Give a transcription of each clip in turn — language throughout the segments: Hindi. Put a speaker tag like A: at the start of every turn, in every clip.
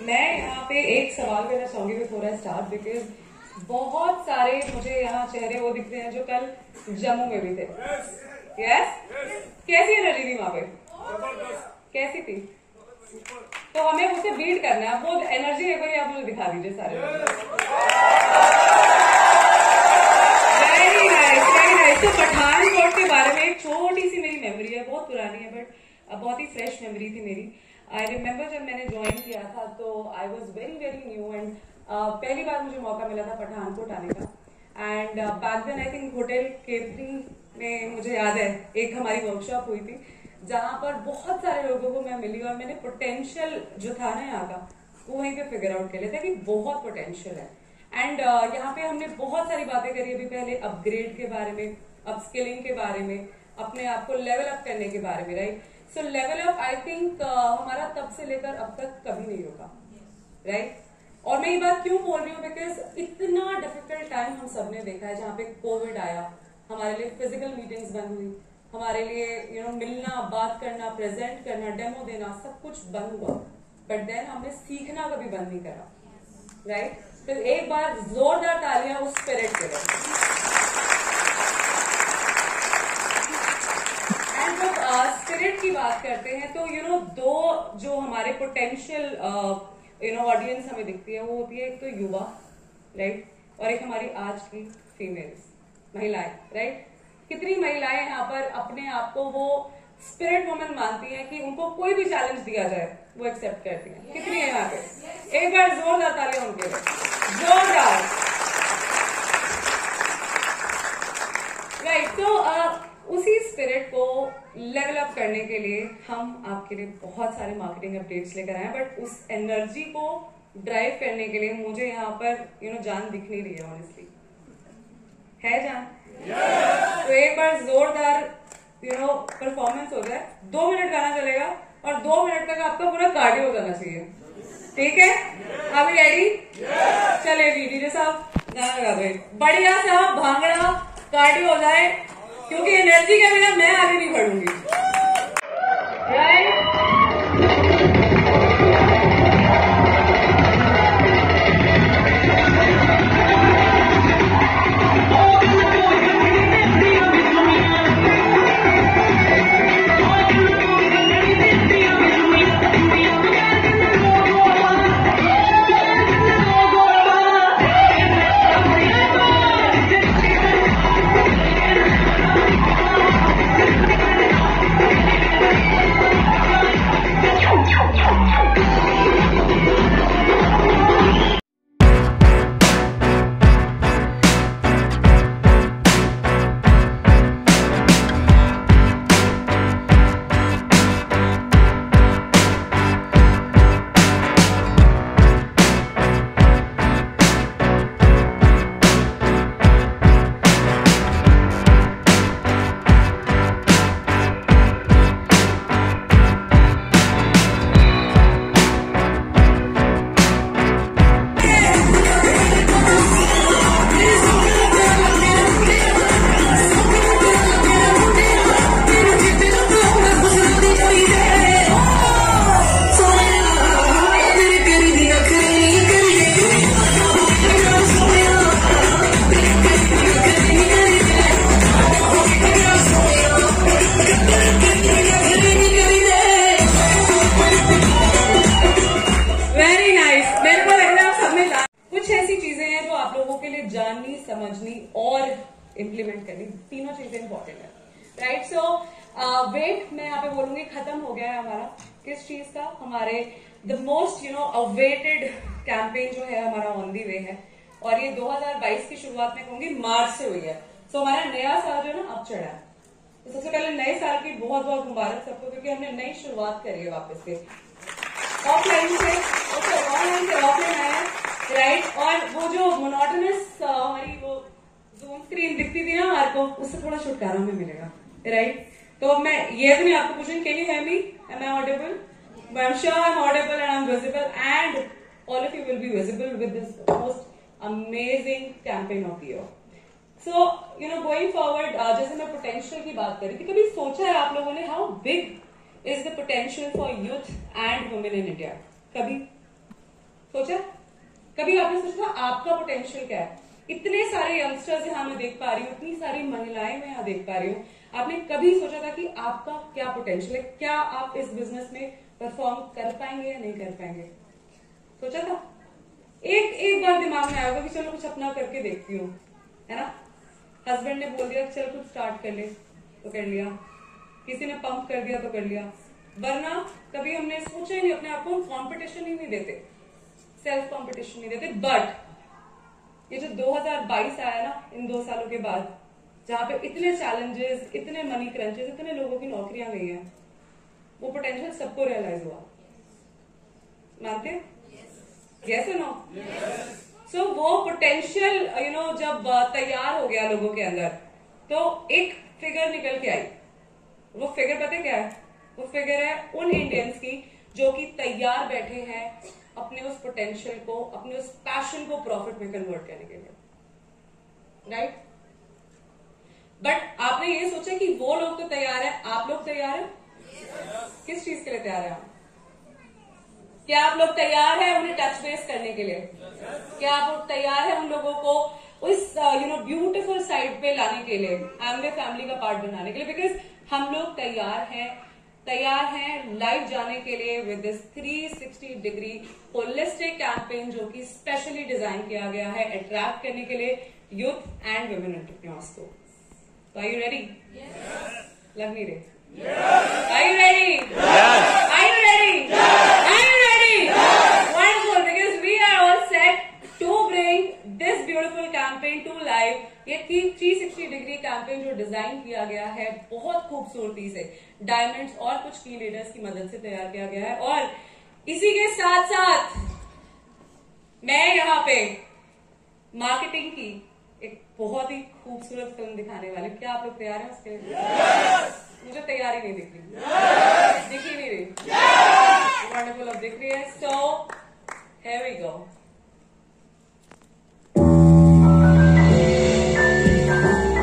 A: मैं यहाँ पे एक सवाल करना चाहूंगी बिफोर आई स्टार्ट, बिकॉज बहुत सारे मुझे यहाँ चेहरे वो दिखते हैं जो कल जम्मू में भी थे। यस, कैसी एनर्जी थी वहां पे? कैसी थी? तो हमें उसे बीट करना है। वो एनर्जी है कोई, आप मुझे दिखा दीजिए सारे। Very nice, very nice. तो पठानकोट के बारे में एक छोटी सी मेरी मेमोरी है, बहुत पुरानी है बट बहुत ही फ्रेश मेमोरी थी मेरी। आई रिमेम्बर जब मैंने ज्वाइन किया था तो I was very very new and पहली बार मुझे मौका मिला था पठानकोट आने का। And back then I think hotel केतरी में मुझे याद है एक हमारी वर्कशॉप हुई थी जहां पर बहुत सारे लोगों को मैं मिली और मैंने पोटेंशियल जो था ना यहाँ का वो वहीं पे फिगर आउट कर लिया था कि बहुत पोटेंशियल है। एंड यहाँ पे हमने बहुत सारी बातें करी अभी पहले, अपग्रेड के बारे में, अपस्किलिंग के बारे में, अपने आप को लेवल अप करने के बारे में, right. So level up I think हमारा तब से लेकर अब तक कभी नहीं होगा, राइट। और मैं ये बात क्यों बोल रही हूँ, बिकॉज इतना डिफिकल्ट टाइम हम सबने देखा है जहाँ पे कोविड आया, हमारे लिए फिजिकल मीटिंग्स बंद हुई, हमारे लिए मिलना, बात करना, प्रेजेंट करना, डेमो देना, सब कुछ बंद हुआ। बट देन हमने सीखना कभी बंद नहीं करा, राइट। तो एक बार जोरदार तालियां उस स्पिरिट के लिए। एंड जब स्पिरिट की बात करते हैं तो दो जो हमारे पोटेंशियल ऑडियंस हमें दिखती है वो होती है एक तो युवा, राइट, और एक हमारी आज की फीमेल्स, महिलाएं, राइट। कितनी महिलाएं यहाँ पर अपने आप को वो स्पिरिट वुमन मानती हैं कि उनको कोई भी चैलेंज दिया जाए वो एक्सेप्ट करती हैं? कितनी है यहाँ पे? एक बार जोरदार तालियां उनके लिए, जोरदार, राइट। तो उसी स्पिरिट को लेवल अप करने के लिए हम आपके लिए बहुत सारे मार्केटिंग अपडेट्स लेकर आए हैं, बट उस एनर्जी को ड्राइव करने के लिए मुझे यहाँ पर जान दिख नहीं रही है, ऑनेस्टली। है जान? तो एक बार जोरदार परफॉर्मेंस हो जाए, 2 मिनट गाना चलेगा और 2 मिनट तक आपका पूरा कार्डियो हो जाना चाहिए, ठीक है? अभी रेडी? चले डीजे साहब गाना लगा दो, बढ़िया सा भांगड़ा कार्डियो हो जाए, क्योंकि एनर्जी के बिना मैं आगे नहीं बढ़ूंगी, राइट। जाननी, समझनी और इम्प्लीमेंट करनी, तीनों चीजें इंपॉर्टेंट है, राइट। सो वेट मैं यहाँ पे बोलूंगी खत्म हो गया है हमारा। किस चीज का? हमारे द मोस्ट अवेटेड कैंपेन जो है हमारा ऑन दी वे है, और ये 2022 की शुरुआत में कहूंगी मार्च से हुई है। सो हमारा नया साल जो है ना अब चढ़ा है। तो सबसे पहले नए साल की बहुत बहुत मुबारक सबको, क्योंकि हमने नई शुरुआत करी है वापस से, ऑफलाइन से ऑनलाइन से ऑफलाइन आया, राइट। और वो जो मोनोटोनस हमारी वो जूम स्क्रीन दिखती थी ना हमारे को, उससे थोड़ा छुटकारा हमें मिलेगा, राइट। तो मैं ये भी नहीं आपको पूछूंगी, can you hear me? Am I audible? I am sure I am audible and I am visible, and all of you will be visible with this most amazing campaign of the year. So going forward, जैसे मैं पोटेंशियल की बात कर रही थी, कभी सोचा है आप लोगों ने how big is the potential for youth and women in India? कभी सोचा? कभी आपने सोचा आपका पोटेंशियल क्या है? इतने सारे यंगस्टर्स यहाँ मैं देख पा रही हूँ, इतनी सारी महिलाएं मैं यहाँ देख पा रही हूँ, आपने कभी सोचा था कि आपका क्या पोटेंशियल है? क्या आप इस बिजनेस में परफॉर्म कर पाएंगे या नहीं कर पाएंगे? सोचा था? एक बार दिमाग में आएगा कि चलो कुछ अपना करके देखती हूँ, है ना? हस्बैंड ने बोल दिया चल कुछ स्टार्ट कर ले, तो कर लिया। किसी ने पंप कर दिया तो कर लिया। वरना कभी हमने सोचा ही नहीं, अपने आप को कंपटीशन ही नहीं देते, सेल्फ कंपटीशन नहीं देते। बट ये जो 2022 आया ना, इन 2 सालों के बाद, जहां पे इतने चैलेंजेस, इतने मनी क्रंचेस, इतने लोगों की नौकरियां गई हैं, वो पोटेंशियल सबको रियलाइज हुआ। मानते? यस और नो? सो वो पोटेंशियल जब तैयार हो गया लोगों के अंदर, तो एक फिगर निकल के आई। वो फिगर पता क्या है? वो फिगर है उन इंडियंस की जो कि तैयार बैठे हैं अपने उस पोटेंशियल को, अपने उस पैशन को प्रॉफिट में कन्वर्ट करने के लिए। राइट? बट आपने ये सोचा कि वो लोग तो तैयार हैं, आप लोग तैयार हैं? किस चीज के लिए तैयार हैं आप? क्या आप लोग तैयार हैं उन्हें टच बेस करने के लिए? क्या आप लोग तैयार हैं उन लोगों को उस ब्यूटीफुल साइड पे लाने के लिए, एमवे फैमिली का पार्ट बनाने के लिए? बिकॉज हम लोग तैयार हैं लाइव जाने के लिए with this 360 degree holistic campaign जो कि स्पेशली डिजाइन किया गया है अट्रैक्ट करने के लिए यूथ एंड वुमेन एंटरप्रेन्योर्स को। तो आर यू रेडी? लग नहीं रहे? Are you ready? Yes. Are you ready? Yes. Are you ready? Yes. Wonderful, because we are all set to bring this beautiful campaign to life. ये 360 डिग्री कैंपेन जो डिजाइन किया गया है बहुत खूबसूरती से डायमंड्स और कुछ की लीडर्स की मदद से तैयार किया गया है। और इसी के साथ साथ मैं यहाँ पे मार्केटिंग की एक बहुत ही खूबसूरत फिल्म दिखाने वाली। क्या आप लोग तैयार हैं उसके लिए? yes. मुझे तैयारी नहीं दिख रही, yes. दिख ही नहीं रही। वंडरफुल, अब दिख रही है। So here we go.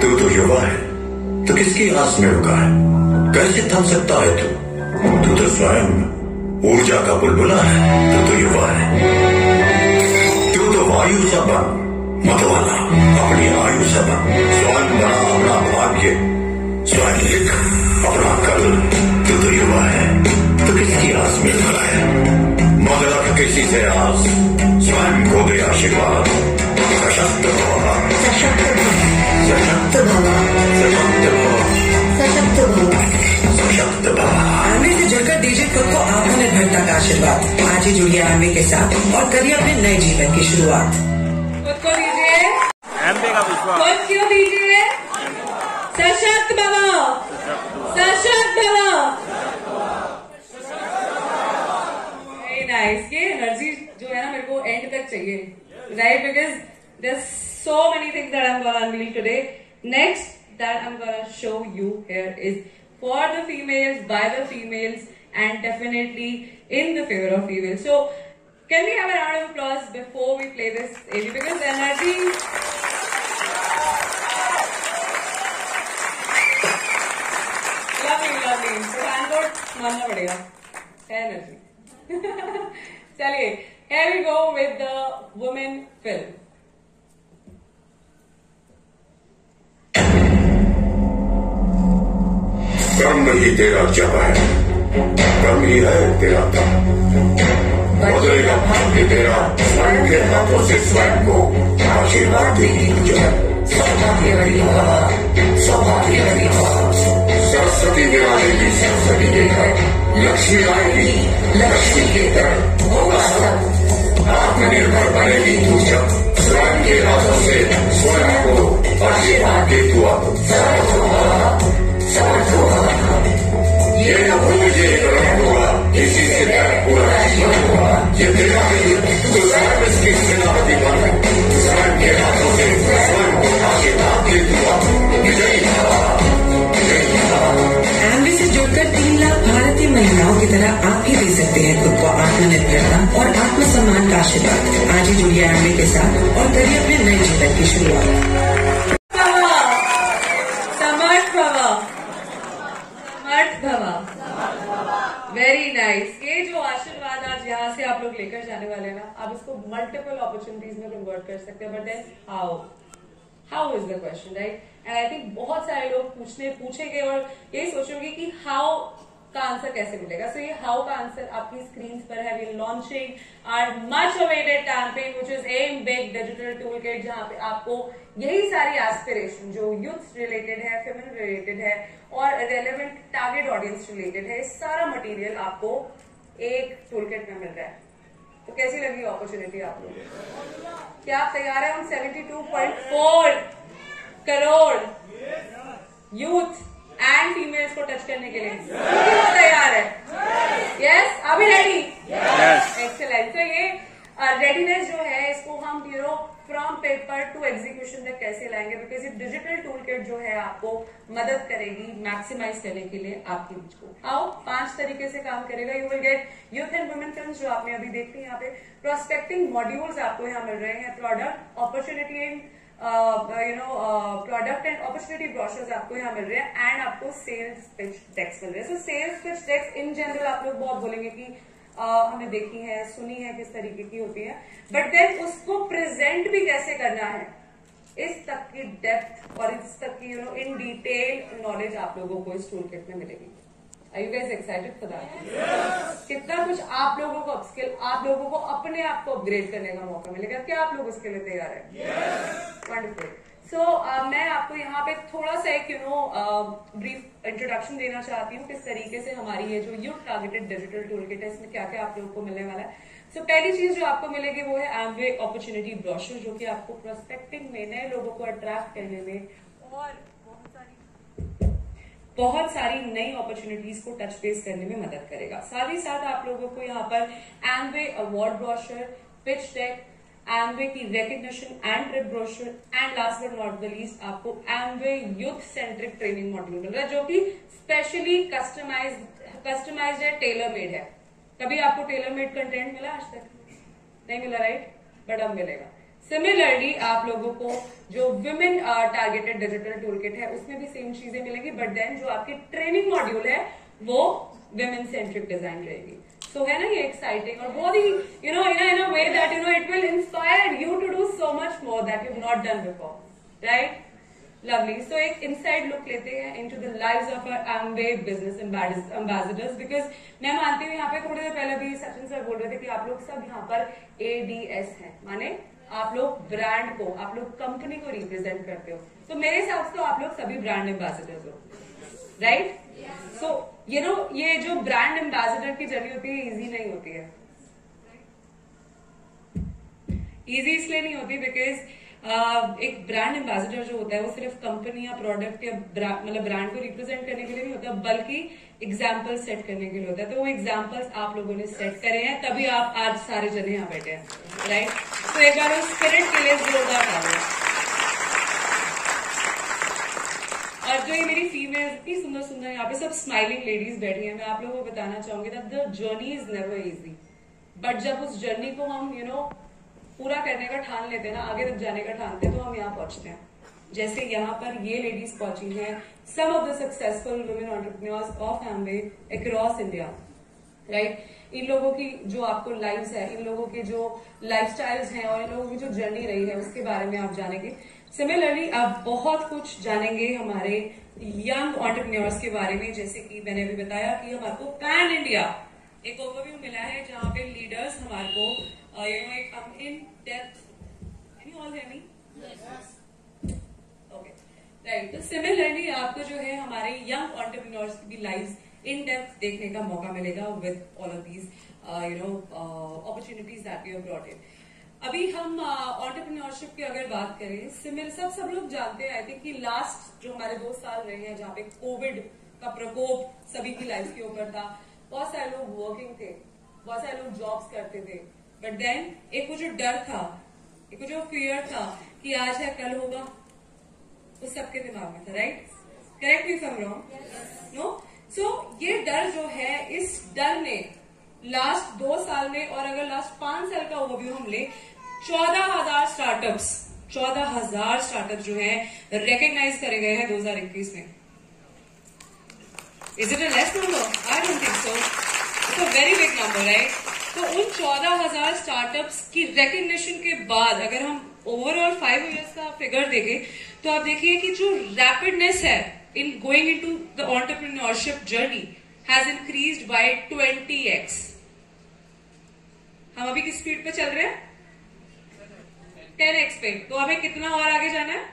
B: तू तो युवा है, तो किसकी आस में रुका है? कैसे थम सकता है तू तो स्वयं ऊर्जा का बुलबुला है। तू तो युवा है, तू तो वायु सा बन, मतवाला अपनी आयु सा बन। स्वयं बना अपना भाग्य, स्वयं लिख अपना कल। तू तो युवा है, तो किसकी आस में खड़ा है? मत रख किसी से आस, स्वयं को दे आशीर्वाद। सशक्त भवा, सशक्त भवा, सशक्त भवा, सशक्त भवा, सशक्त भवा, सशक्त भवा।
C: आर्मी से जुड़कर दीजिए खुद को आत्मनिर्भरता का आशीर्वाद। आज ही जुड़िए आर्मी के साथ और करिए अपने नए जीवन की शुरुआत।
A: खुद को दीजिए
D: एमवे का विश्वास।
A: खुद क्यों दीजिए? सशक्त भवा, सशक्त भवा। Very nice. ये एनर्जी जो है ना मेरे को एंड तक चाहिए, right? Because there so many things that I'm gonna unveil today. Next that I'm gonna show you here is for the females, by the females, and definitely in the favor of females. So can we have a round of applause before we play this AV? Because the energy, lovely. So handboard मानना पड़ेगा, energy. चलिए, here we go with the women film.
B: कर्म ही तेरा जप है, कर्म ही है तेरा तप। बदलेगा भाग्य तेरा स्वयं के हाथों से स्वयं को आशीर्वाद देगी तुझे। सौभाग्यवती भवा, सौभाग्यवती भवा। सरस्वती विराजेगी सरस्वती के घर, लक्ष्मी आएगी लक्ष्मी के घर। होगा सब आत्मनिर्भर बनेगी तू जब स्वयं के हाथों से स्वयं को आशीर्वाद दे तू अब। समर्थ भवा, समर्थ होगा। ये न भूलिए ग्रहण होगा, इसी से पूरा जीवन होगा। ये तेरा ही तो स्वयं इसकी सेनापति बन, स्वयं के हाथों से स्वयं को आशीर्वाद दे दूंगा। विजयी भवा, विजयी भवा।
C: एमवे से जुड़कर 3 लाख भारतीय महिलाओं की तरह आप भी दे सकते हैं खुद को आत्मनिर्भरता और आत्मसम्मान का आशीर्वाद। आज ही जुड़िए एमवे के साथ और करिए अपने नए जीवन की शुरुआत।
A: Very nice. ये जो आशीर्वाद आज यहाँ से आप लोग लेकर जाने वाले हैं ना, आप इसको मल्टीपल अपॉर्चुनिटीज में कन्वर्ट कर सकते हैं, but then how is the question, right? And I think बहुत सारे लोग पूछेंगे और यही सोचोगे कि हाउ का आंसर कैसे मिलेगा. सो ये हाउ का आंसर आपकी स्क्रीन पर है. We launching our much awaited campaign which is a big digital toolkit, जहां पे आपको यही सारी एस्पिरेशन जो यूथ रिलेटेड है, फेमिनिन रिलेटेड है और रेलेवेंट टारगेट ऑडियंस रिलेटेड है, सारा मटेरियल आपको एक टूल किट में मिल रहा है. तो कैसी लगी अपॉर्चुनिटी आप लोग? क्या आप तैयार है उन 72.4 करोड़ यूथ एंड फीमेल्स को टच करने के लिए? वो तैयार है? यस, अभी रेडी? एक्सेलेंट. तो ये रेडीनेस जो है इसको हम फ्रॉम पेपर टू एग्जीक्यूशन तक कैसे लाएंगे, बिकॉज ये डिजिटल टूल किट जो है आपको मदद करेगी मैक्सिमाइज करने के लिए आपके बीच को. आओ 5 तरीके से काम करेगा. You will get youth and women films जो आपने अभी देखी, यहाँ पे प्रोस्पेक्टिंग मॉड्यूल्स आपको यहाँ मिल रहे हैं, product opportunity and product and opportunity brochures आपको यहाँ मिल रहे हैं, एंड आपको सेल्स पिच डेक्स मिल रहे हैं. So sales pitch decks in general आप लोग बहुत बोलेंगे कि हमने देखी है, सुनी है किस तरीके की होती है, बट देन उसको प्रेजेंट भी कैसे करना है, इस तक की डेप्थ और इस तक की इन डिटेल नॉलेज आप लोगों को इस टूल किट में मिलेगी. Are you guys excited for that? कितना कुछ आप लोगों को अपस्किल, आप लोगों को अपने आप को अपग्रेड करने का मौका मिलेगा. क्या आप लोग उसके लिए तैयार हैं? वंडरफुल. सो मैं आपको यहाँ पे थोड़ा सा एक ब्रीफ इंट्रोडक्शन देना चाहती हूँ किस तरीके से हमारी ये जो youth targeted digital tool kit है, इसमें क्या क्या आप लोगों को मिलने वाला है. सो पहली चीज जो आपको मिलेगी वो है एमवे अपॉर्चुनिटी ब्रोशर, जो कि आपको प्रोस्पेक्टिंग में नए लोगों को अट्रैक्ट करने में और बहुत सारी नई अपॉर्चुनिटीज को टच बेस करने में मदद करेगा. साथ ही साथ आप लोगों को यहाँ पर Amway award brochure, pitch deck, Amway की recognition and trip brochure, and last but not the least आपको Amway youth centric training module मिल रहा है, जो कि स्पेशली कस्टमाइज्ड है, टेलर मेड है. कभी आपको टेलर मेड कंटेंट मिला आज तक? नहीं मिला, राइट? बट अब मिलेगा. सिमिलरली आप लोगों को जो women targeted digital tool kit है उसमें भी सेम चीजें मिलेंगी, बट देन जो आपकी ट्रेनिंग मॉड्यूल है वो विमेन सेंट्रिक डिजाइन रहेगी. सो है ना ये एक्साइटिंग और बहुत ही in a way that it will inspire you to do so much more that you not done before, right? Lovely. So एक इनसाइड लुक लेते हैं into the lives of our Amway business ambassadors, because मैं मानती हूँ यहाँ पे थोड़ी देर पहले भी सचिन सर बोल रहे थे कि आप लोग सब यहाँ पर ADS हैं, माने आप लोग ब्रांड को, आप लोग कंपनी को रिप्रेजेंट करते हो. तो मेरे हिसाब से तो आप लोग सभी ब्रांड एम्बेसडर्स हो, राइट? सो ये जो ब्रांड एम्बेसडर की जर्नी होती है इजी नहीं होती है. इजी इसलिए नहीं होती बिकॉज एक ब्रांड एम्बेसडर जो होता है वो सिर्फ कंपनी या प्रोडक्ट या ब्रांड को रिप्रेजेंट करने के लिए नहीं होता, बल्कि एग्जाम्पल सेट करने के लिए होता है. तो वो एग्जाम्पल्स आप लोगों ने सेट करे हैं, तभी आप आज सारे जने यहाँ बैठे हैं, राइट? तो एक बार उस स्पिरिट के लिए जोरदार तालियां. और जो ये मेरी फीमेल इतनी सुंदर सुंदर यहाँ पे सब स्माइलिंग लेडीज बैठी हैं, मैं आप लोगों को बताना चाहूंगी that the journey is never easy, but जब उस जर्नी को हम पूरा करने का ठान लेते हैं ना, आगे तक जाने का ठानते हैं, तो हम यहाँ पहुंचते हैं. जैसे यहाँ पर ये लेडीज पहुंची हैं, some of the successful women entrepreneurs of Amway across India, right? इन लोगों की जो आपको लाइव्स है, इन लोगों के जो लाइफस्टाइल्स हैं और इन लोगों की जो जर्नी रही है उसके बारे में आप जानेंगे. सिमिलरली आप बहुत कुछ जानेंगे हमारे यंग एंटरप्रेन्योर्स के बारे में, जैसे कि मैंने अभी बताया कि हमारे पैन इंडिया एक ओवरव्यू मिला है जहां पे लीडर्स हमारे को एक in depth, can you all hear me? Okay, right. तो सिमिलरली आपको जो है हमारे यंग एंटरप्रेन्योर्स की भी लाइव्स इन डेप्थ देखने का मौका मिलेगा with all of these opportunities that you have brought in. अभी हम एंटरप्रेन्योरशिप की अगर बात करें, सब लोग जानते हैं आई थिंक कि लास्ट जो हमारे 2 साल रहे हैं जहाँ पे कोविड का प्रकोप सभी की लाइफ के ऊपर था, बहुत सारे लोग वर्किंग थे, बहुत सारे लोग जॉब्स करते थे, बट देन एक वो जो डर था, एक वो जो फियर था कि आज है कल होगा, वो सबके दिमाग में था, right? Correct me if I am wrong, no? So ये डर जो है, इस डर ने लास्ट 2 साल में और अगर लास्ट 5 साल का ओवरव्यू हम ले, 14,000 स्टार्टअप्स जो है रिकॉग्नाइज करे गए हैं 2021 में. Is it a less number? I don't think so. It's a very big number, right? तो उन 14,000 स्टार्टअप्स की रिकग्निशन के बाद अगर हम ओवरऑल 5 इयर्स का फिगर देखें तो आप देखिए कि जो रैपिडनेस है in going into the entrepreneurship journey has increased by 20x। हम अभी किस स्पीड पे चल रहे हैं? 10x पे। तो हमें कितना और आगे जाना है?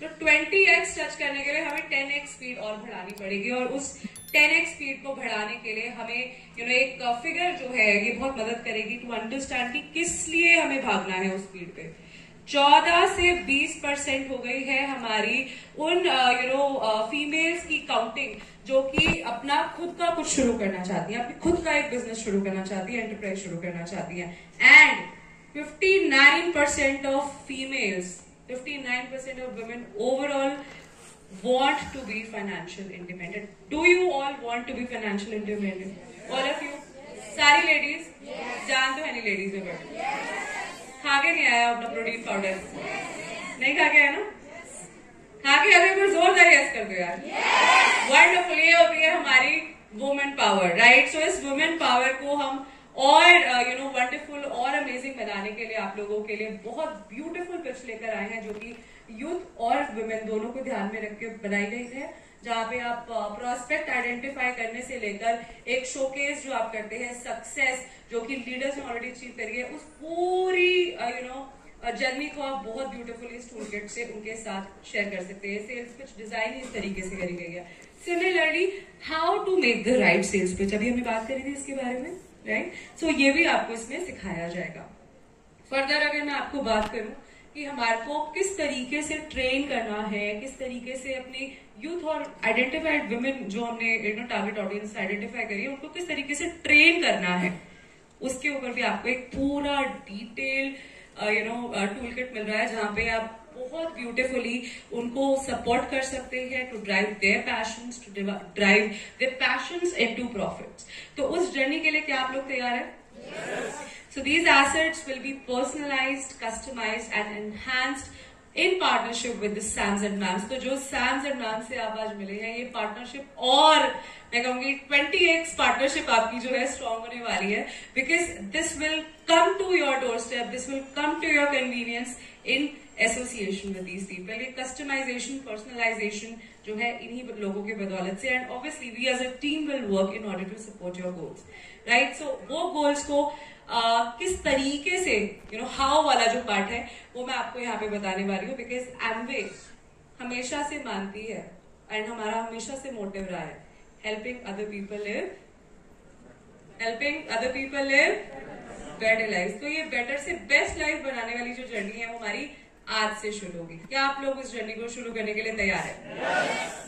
A: तो 20x टच करने के लिए हमें 10x स्पीड और बढ़ानी पड़ेगी, और उस 10x स्पीड को बढ़ाने के लिए हमें एक फिगर जो है ये बहुत मदद करेगी टू अंडरस्टैंड कि किस लिए हमें भागना है उस स्पीड पे। 14 से 20% हो गई है हमारी उन फीमेल्स की काउंटिंग जो कि अपना खुद का कुछ शुरू करना चाहती है, अपनी खुद का एक बिजनेस शुरू करना चाहती है, एंटरप्राइज शुरू करना चाहती है। And 59% of females, 59% of women overall want to be financial independent. Do you all want to be financial independent? All of you? सारी लेडीज? जान तो है नहीं लेडीज में, बट खा के नहीं आया अपना प्रोटीन पाउडर? नहीं खा के आया ना? खा के अगर एक जोरदार यस कर दो यार। वंडरफुल। ये होती है हमारी वुमेन पावर, राइट? सो इस वुमेन पावर को हम और वंडरफुल और अमेजिंग बनाने के लिए आप लोगों के लिए बहुत ब्यूटीफुल पिच लेकर आए हैं, जो कि यूथ और वुमेन दोनों को ध्यान में रख के बनाई गई है, जहां पे आप प्रोस्पेक्ट आइडेंटिफाई करने से लेकर एक शोकेस जो आप करते हैं, सक्सेस जो कि लीडर्स ने ऑलरेडी अचीव करी है, उस पूरी जर्नी को आप बहुत ब्यूटीफुली इस टूल किट से उनके साथ शेयर कर सकते हैं। सेल्स पिच डिजाइन इस तरीके से करी गई है। Similarly how to make the right sales pitch, अभी हमने बात करी थी इसके बारे में, राइट? सो ये भी आपको इसमें सिखाया जाएगा। फर्दर अगर मैं आपको बात करूं कि हमारे को किस तरीके से ट्रेन करना है, किस तरीके से अपनी यूथ और आइडेंटिफाइड वुमेन जो हमने टारगेट ऑडियंस आइडेंटिफाई करी है उनको किस तरीके से ट्रेन करना है, उसके ऊपर भी आपको एक पूरा डिटेल टूल किट मिल रहा है, जहां पे आप बहुत ब्यूटीफुली उनको सपोर्ट कर सकते हैं to drive their passions, to drive their passions into profits. तो उस जर्नी के लिए क्या आप लोग तैयार हैं? So these assets will be personalized, customized and enhanced in partnership with the SAMs and MAMs। तो जो SAMs and MAMs से आप आज मिले हैं, ये पार्टनरशिप और मैं कहूंगी 20x पार्टनरशिप आपकी जो है स्ट्रॉन्ग होने वाली है, because this will come to your doorstep, this will come to your convenience in association with these people. ये कस्टमाइजेशन, पर्सनलाइजेशन जो है इन्हीं लोगों के बदौलत से, and obviously we as a team will work in order to support your goals, right? So वो गोल्स को किस तरीके से हाउ वाला जो पार्ट है वो मैं आपको यहाँ पे बताने वाली हूँ, बिकॉज एमवे हमेशा से मानती है एंड हमारा हमेशा से मोटिव रहा है helping other people live better life. तो ये बेटर से बेस्ट लाइफ बनाने वाली जो जर्नी है वो हमारी आज से शुरू होगी। क्या आप लोग इस जर्नी को शुरू करने के लिए तैयार हैं?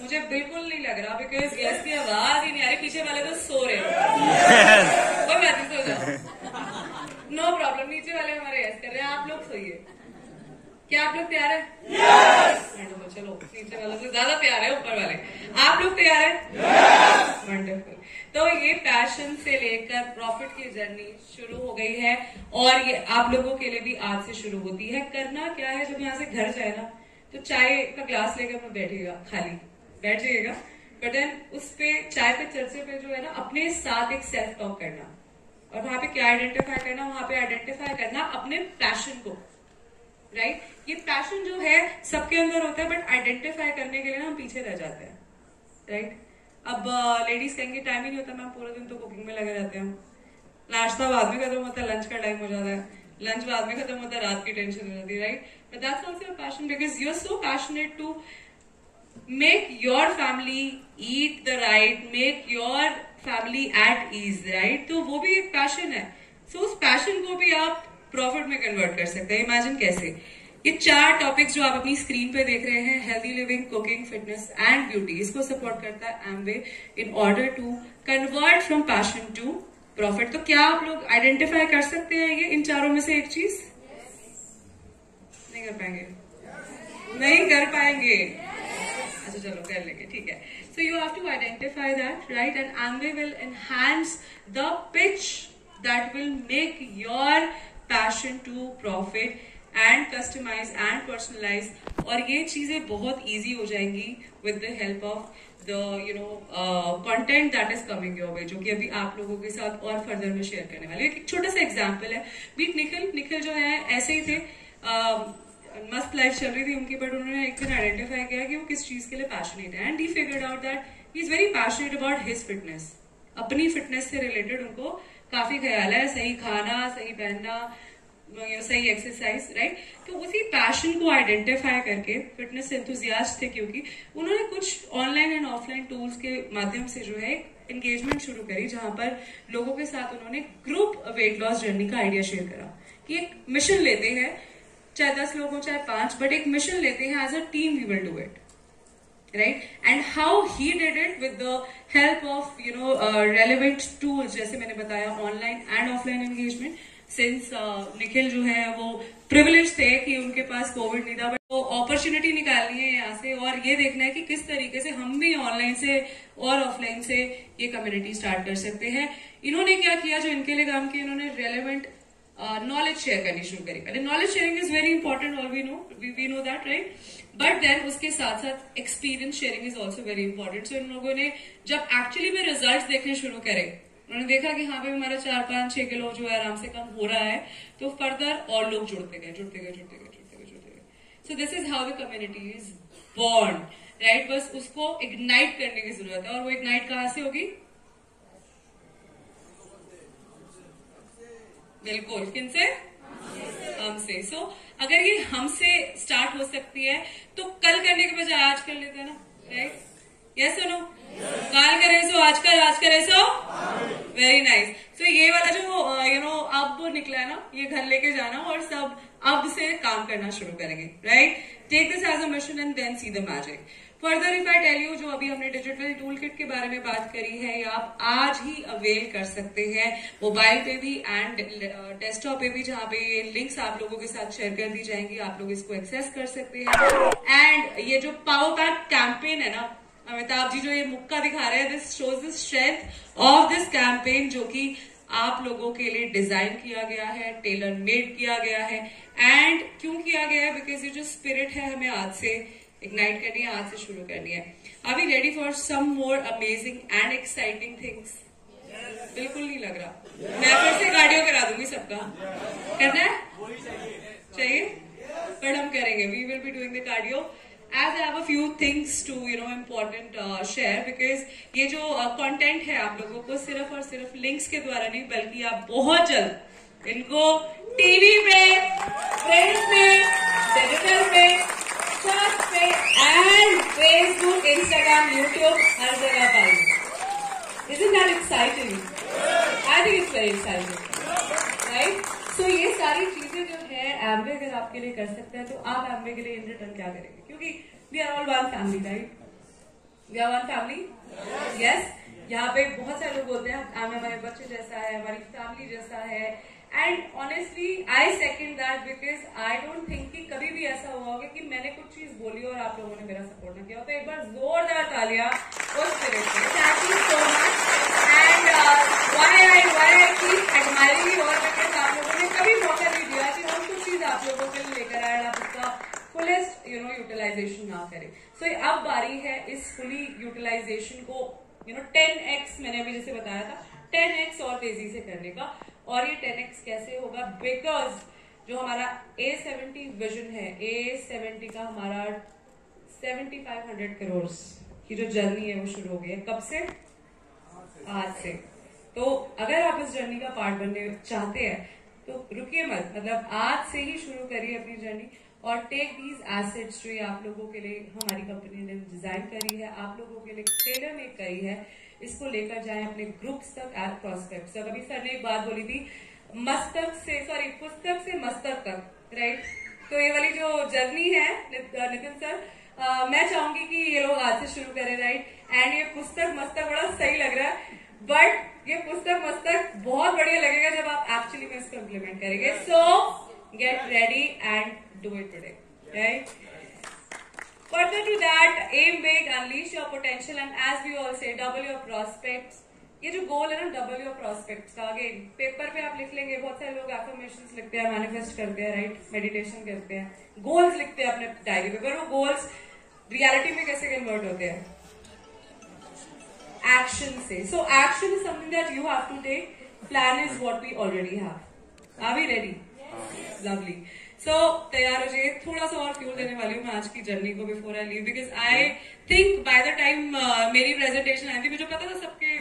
A: मुझे बिल्कुल नहीं लग रहा, बिकॉज यस की आवाज ही नहीं आ रही, पीछे वाले तो सो रहे हैं। कोई बात नहीं, सो जाओ, नो प्रॉब्लम। नीचे वाले हमारे यस कर रहे हैं, आप लोग सोइए। क्या आप लोग तैयार हैं? वंडरफुल। चलो, नीचे वालों से ज्यादा प्यार है ऊपर वाले। आप लोग तैयार हैं? वंडरफुल। तो ये पैशन से लेकर प्रॉफिट की जर्नी शुरू हो गई है, और ये आप लोगों के लिए भी आज से शुरू होती है। करना क्या है, जब यहाँ से घर जाए ना तो चाय का ग्लास लेकर मैं बैठिएगा, खाली बैठ जाइएगा, बट देन उस पे चाय पे चर्चे पे जो है ना अपने साथ एक सेल्फ टॉक करना, और वहां पे क्या आइडेंटिफाई करना, वहां पे आइडेंटिफाई करना अपने पैशन को, राइट? ये पैशन जो है सबके अंदर होता है, बट आइडेंटिफाई करने के लिए ना हम पीछे रह जाते हैं, राइट? अब लेडीज कहेंगे टाइम ही नहीं होता मैम, पूरा दिन तो कुकिंग में लगे रहते हैं, नाश्ता बाद में खत्म होता है, लंच का टाइम हो जाता है, लंच बाद में खत्म होता है, रात की टेंशन हो जाती है, right? But that's also your passion, because you are so passionate to make your family eat the right, make your family at ease, right? तो वो भी एक पैशन है। सो उस पैशन को भी आप प्रॉफिट में कन्वर्ट कर सकते हैं। इमेजिन कैसे, ये 4 टॉपिक्स जो आप अपनी स्क्रीन पे देख रहे हैं, healthy living, cooking, fitness and beauty, इसको सपोर्ट करता है Amway in order to convert from passion to profit. तो क्या आप लोग आइडेंटिफाई कर सकते हैं ये इन चारों में से एक चीज? नहीं कर पाएंगे? नहीं कर पाएंगे? अच्छा चलो कर लेंगे, ठीक है। So you have to identify that, right? And Amway will enhance the pitch that will make your passion to profit and customise and personalise, और ये चीजें बहुत ईजी हो जाएंगी with the help of the content that is coming your way, जो कि अभी आप लोगों के साथ और फर्दर में शेयर करने वाले। एक छोटा सा एग्जाम्पल है, बीट निखिल जो है ऐसे ही थे, मस्त लाइफ चल रही थी उनकी, बट उन्होंने एक दिन आइडेंटिफाई किया कि वो किस चीज के लिए पैशनेट है, and he figured out that he is very passionate about his fitness. अपनी फिटनेस से रिलेटेड उनको काफी ख्याल है, सही खाना, सही पहनना, सही एक्सरसाइज, राइट। तो उसी पैशन को आइडेंटिफाई करके, फिटनेस एंथुसियास्ट थे क्योंकि, उन्होंने कुछ ऑनलाइन एंड ऑफलाइन टूल्स के माध्यम से जो है एंगेजमेंट शुरू करी, जहां पर लोगों के साथ उन्होंने ग्रुप वेट लॉस जर्नी का आइडिया शेयर करा कि एक मिशन लेते हैं, चाहे 10 लोग हो चाहे 5, बट एक मिशन लेते हैं, as a team we will do it, right? And how he did it with the help of relevant tools, जैसे मैंने बताया online and offline engagement. Since Nikhil जो है वो प्रिविलेज थे कि उनके पास कोविड नहीं था, बट वो अपॉर्चुनिटी निकालनी है यहाँ से, और ये देखना है कि किस तरीके से हम भी ऑनलाइन से और ऑफलाइन से ये कम्युनिटी स्टार्ट कर सकते हैं। इन्होंने क्या किया, जो इनके लिए काम किया, इन्होंने रेलेवेंट नॉलेज शेयर करनी शुरू करी। पहले knowledge sharing is very important, और we know that, right, but then उसके साथ साथ experience sharing is also very important. So इन लोगों ने जब एक्चुअली में रिजल्ट देखने शुरू करे, उन्होंने देखा कि हाँ भाई हमारा 4-5-6 किलो जो है आराम से कम हो रहा है, तो फर्दर और लोग जुड़ते गए। So this is how the community is born, right. बस उसको इग्नाइट करने की जरूरत है, और वो इग्नाइट कहां से होगी? बिल्कुल, किनसे? हमसे। सो अगर ये हमसे स्टार्ट हो सकती है, तो कल करने के बजाय आज कर लेते हैं ना, राइट? यस और नो? कल करे सो आज करे सो वेरी नाइस। सो ये वाला जो अब निकला है ना, ये घर लेके जाना और सब अब से काम करना शुरू करेंगे, right. Take this as a mission and then see the magic. Further if I tell you, जो अभी हमने डिजिटल टूल किट के बारे में बात करी है, ये आप आज ही अवेल कर सकते हैं, मोबाइल पे भी एंड डेस्कटॉप पे भी, जहां पे ये लिंक्स आप लोगों के साथ शेयर कर दी जाएंगी, आप लोग इसको एक्सेस कर सकते हैं। एंड ये जो पावर पैक कैंपेन है ना, अमिताभ जी जो ये मुक्का दिखा रहे हैं, this shows the strength of this campaign, जो कि आप लोगों के लिए डिजाइन किया गया है, टेलर मेड किया गया है। एंड क्यों किया गया है? बिकॉज ये जो स्पिरिट है हमें आज से इग्नाइट करनी है, आज से शुरू करनी है। Are we ready for some more amazing and exciting things? बिल्कुल नहीं लग रहा। मैं फिर से कार्डियो करा दूंगी सबका। करना है? चाहिए? बट हम करेंगे, we will be doing the cardio. As I have a few things to important share, because ये जो कंटेंट है आप लोगों को सिर्फ और सिर्फ लिंक्स के द्वारा नहीं, बल्कि आप बहुत जल्द इनको टीवी पे, प्रिंट पे, डिजिटल पे, सर्च पे एंड फेसबुक, इंस्टाग्राम, यूट्यूब, हर जगह पाएंगे। Isn't that exciting? I think it's very exciting, right? So ये सारी चीजें जो है एम्बे अगर आपके लिए कर सकते हैं, तो आप एम्बे के लिए इन रिटर्न क्या करेंगे? क्योंकि we are all one family, right? We are one family, yes. यहाँ पे बहुत सारे लोग बोलते हैं हमारे बच्चे जैसा है, हमारी फैमिली जैसा है, and honestly I second that, because I don't think कि कभी भी ऐसा हुआ होगा कि मैंने कुछ चीज बोली और आप लोगों ने मेरा सपोर्ट ना किया हो। तो एक बार जोरदार तालियां उस स्पिरिट पे। Thank you so much. And why I keep admiring you all, because आप लोगों ने कभी मौका नहीं दिया कि हम कुछ चीज आप लोगों के लिए लेकर आए, आप उसका फुलेस्ट यूटिलाइजेशन ना करें। सो अब बारी है इस फुली यूटिलाइजेशन को 10x, मैंने अभी जैसे बताया था, 10x और तेजी से करने का। और ये 10x कैसे होगा? बिकॉज जो हमारा A70 विजन है, A70 का हमारा 7500 करोड़ की जो जर्नी है वो शुरू हो गई है। कब से? आज से। तो अगर आप इस जर्नी का पार्ट बनने चाहते हैं तो रुकिए मत, मतलब आज से ही शुरू करिए अपनी जर्नी, और टेक दीज एसेट्स जो ये आप लोगों के लिए हमारी कंपनी ने डिजाइन करी है, आप लोगों के लिए टेलर मेड करी है, इसको लेकर जाएं अपने ग्रुप्स तक एज प्रोस्पेक्ट्स। तो अभी सर ने एक बात बोली थी, पुस्तक से मस्तक तक, राइट? तो ये वाली जो जर्नी है नितिन सर, मैं चाहूंगी कि ये लोग आज से शुरू करें, राइट? एंड ये पुस्तक मस्तक बड़ा सही लग रहा है, बट ये पुस्तक मस्तक बहुत बढ़िया लगेगा जब आप एक्चुअली में इसको इम्प्लीमेंट करेंगे। सो get ready and do it today, right? Further to that, aim big, unleash your potential, and as we all say, double your prospects, ये जो गोल है ना, डबल योर प्रॉस्पेक्ट्स का, अगेन पेपर पे आप लिख लेंगे, बहुत सारे लोग एफर्मेशंस लिखते हैं, मैनिफेस्ट करते हैं, राइट, मेडिटेशन करते हैं, गोल्स लिखते हैं अपने डायरी पे, पर वो गोल्स रियलिटी में कैसे कन्वर्ट होते हैं? एक्शन से. So action is something that you have to take. Plan is what we already have. Are we ready? Lovely. So तैयार हो जाइए. थोड़ा सा और फ्यूल देने वाली हूँ मैं आज की जर्नी को before I leave, because I think by the time मेरी प्रेजेंटेशन आई थी, मुझे पता था सबके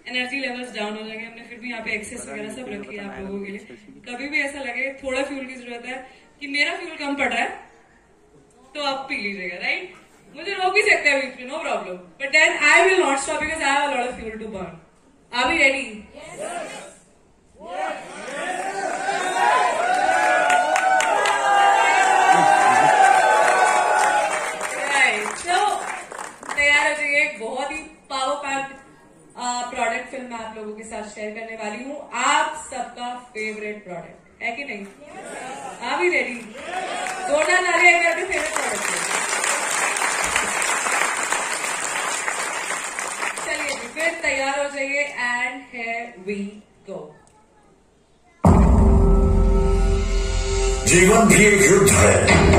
A: एनर्जी लेवल्स डाउन हो जाएंगे. हमने फिर भी यहाँ पे एक्सेस वगैरह सब रखी है आप लोगों के लिए. कभी भी ऐसा लगे थोड़ा फ्यूल की जरूरत है कि मेरा फ्यूल कम पड़ रहा है, तो आप पी लीजिएगा, राइट. मुझे रोक भी सकते हैं बीच में, no problem, but then I will not stop because I have a lot of fuel to burn. Are we ready? तैयार हो जाइए. एक बहुत ही पावर पैक्ड प्रोडक्ट फिल्म मैं आप लोगों के साथ शेयर करने वाली हूँ. आप सबका फेवरेट प्रोडक्ट है कि नहीं? Are we ready? जोरदार ताली है आपके फेवरेट प्रोडक्ट है. चलिए जी, फिर तैयार हो जाइए एंड हियर वी गो.
B: जीवन भी एक युद्ध है,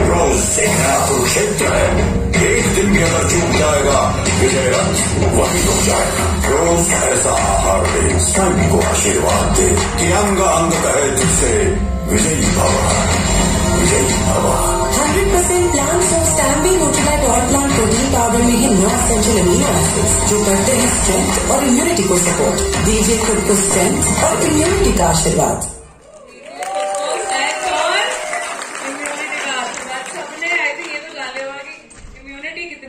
B: रोज एक नया कुरुक्षेत्र है. एक दिन भी अगर चूक जाएगा विजय रथ वही हो जाएगा. रोज ऐसा आहार दे, स्वयं को आशीर्वाद दे कि अंग अंग कहे तुझसे विजयी भव, विजयी भव.
C: 100% plant source Ambi Nutralite all plant protein powder में ही 9 एसेंशियल अमीनो एसिड्स जो करते हैं स्ट्रेंथ और इम्यूनिटी को सपोर्ट. दीजिए खुद को स्ट्रेंथ और इम्यूनिटी का आशीर्वाद.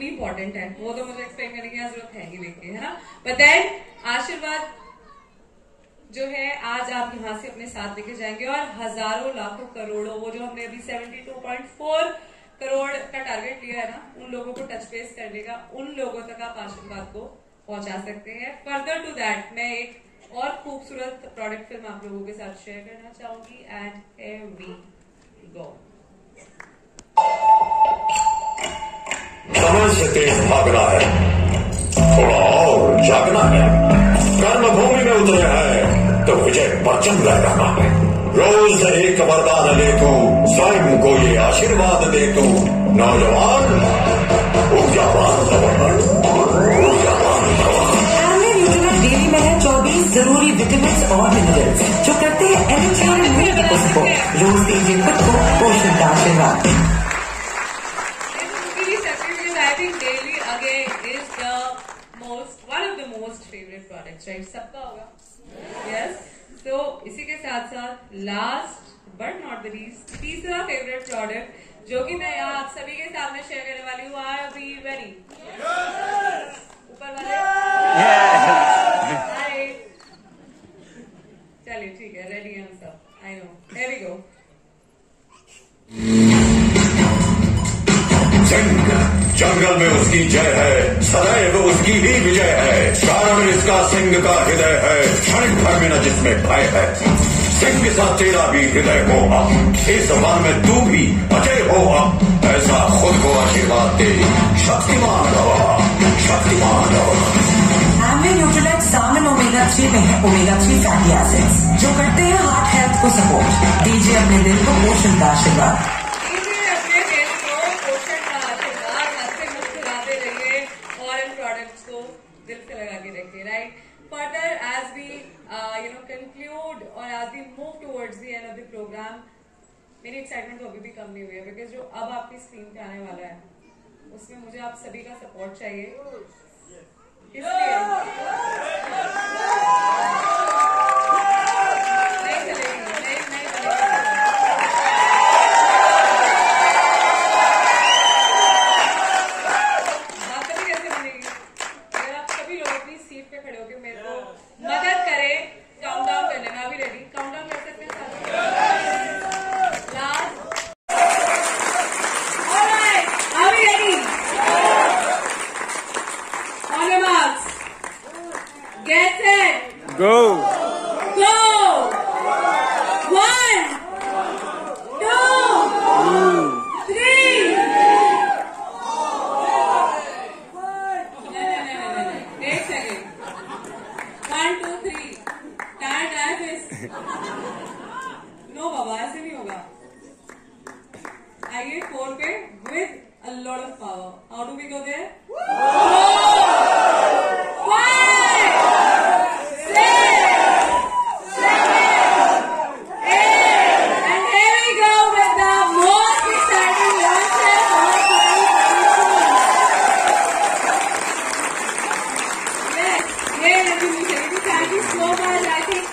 A: इंपॉर्टेंट है, वो तो मुझे एक्सप्लेन करने की जरूरत है ही नहीं, है ना. बट देन आशीर्वाद जो है आज आप यहाँ से अपने साथ लेके जाएंगे और हजारों लाखों करोड़ों, वो जो हमने अभी 72.4 करोड़ का टारगेट लिया है ना, उन लोगों को टच बेस करने का, उन लोगों तक आप आशीर्वाद को पहुंचा सकते हैं. फर्दर टू दैट मैं एक और खूबसूरत प्रोडक्ट फिल्म आप लोगों के साथ शेयर करना चाहूंगी एंड हियर वी गो.
B: समय से तेज भागना है, थोड़ा और जागना है. कर्म भूमि में उतरे हैं तो विजय परचम लहराना है. रोज एक वरदान ले तू, स्वयं को ये आशीर्वाद दे तू. नौजवान ऊर्जावान भवन, ऊर्जावान भवन.
C: Ambi Nutralite डेली में है 24 जरूरी विटामिन और मिनरल्स जो करते हैं एनर्जी और इम्यूनिटी को सपोर्ट. रोज दीजिए खुद को पोषण का आशीर्वाद.
A: राइट, सबका होगा. यस. तो इसी के साथ साथ last but not the least तीसरा फेवरेट प्रोडक्ट जो कि मैं यहाँ आप सभी के सामने शेयर करने वाली हूँ. Are we ready? ऊपर वाले हाय. चलिए ठीक है, रेडी है हम सब. I know. Here we go.
B: जंगल में उसकी जय है, सदैव उसकी ही विजय है. कारण इसका सिंह का हृदय है, क्षण भर में न जिसमें भय है. सिंह के साथ तेरा भी हृदय हो अब, इस वन में तू भी अजय हो अब. ऐसा खुद को आशीर्वाद दे, शक्तिमान रहा, शक्तिमान रहा.
C: Ambi Nutralite सामन ओमेगा 3 में है ओमेगा 3 फैटी एसिड्स जो करते हैं हार्ट हेल्थ को सपोर्ट. दीजिए अपने दिल को पोषण का आशीर्वाद.
A: दिल से लगा के रखिए. Right. Further as we conclude और as we move towards the end of the programme, मेरी एक्साइटमेंट तो अभी भी कम नहीं हुई है बिकॉज जो अब आपकी स्क्रीन पे आने वाला है उसमें मुझे आप सभी का सपोर्ट चाहिए. इसलिए नहीं चलेगी, नहीं बात कभी कैसे बनेगी अगर आप सभी लोग अपनी सीट पे खड़े होकर मेरे को मदद करें काउंटडाउन करने में. अभी रेडी? काउंटडाउन कर सकते हैं लास्ट. ऑलराइट, अभी ready? On your marks, How do we go there? 4, 5, 6, 7, 8, and here we go with the most exciting launches of 2022. Yes, great recognition. Thank you so much. I think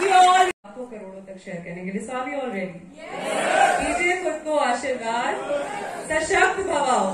A: we all लाखों करोड़ों तक शेयर करने के लिए so are we all ready? दीजिए खुद को आशीर्वाद, सशक्त भवाओ।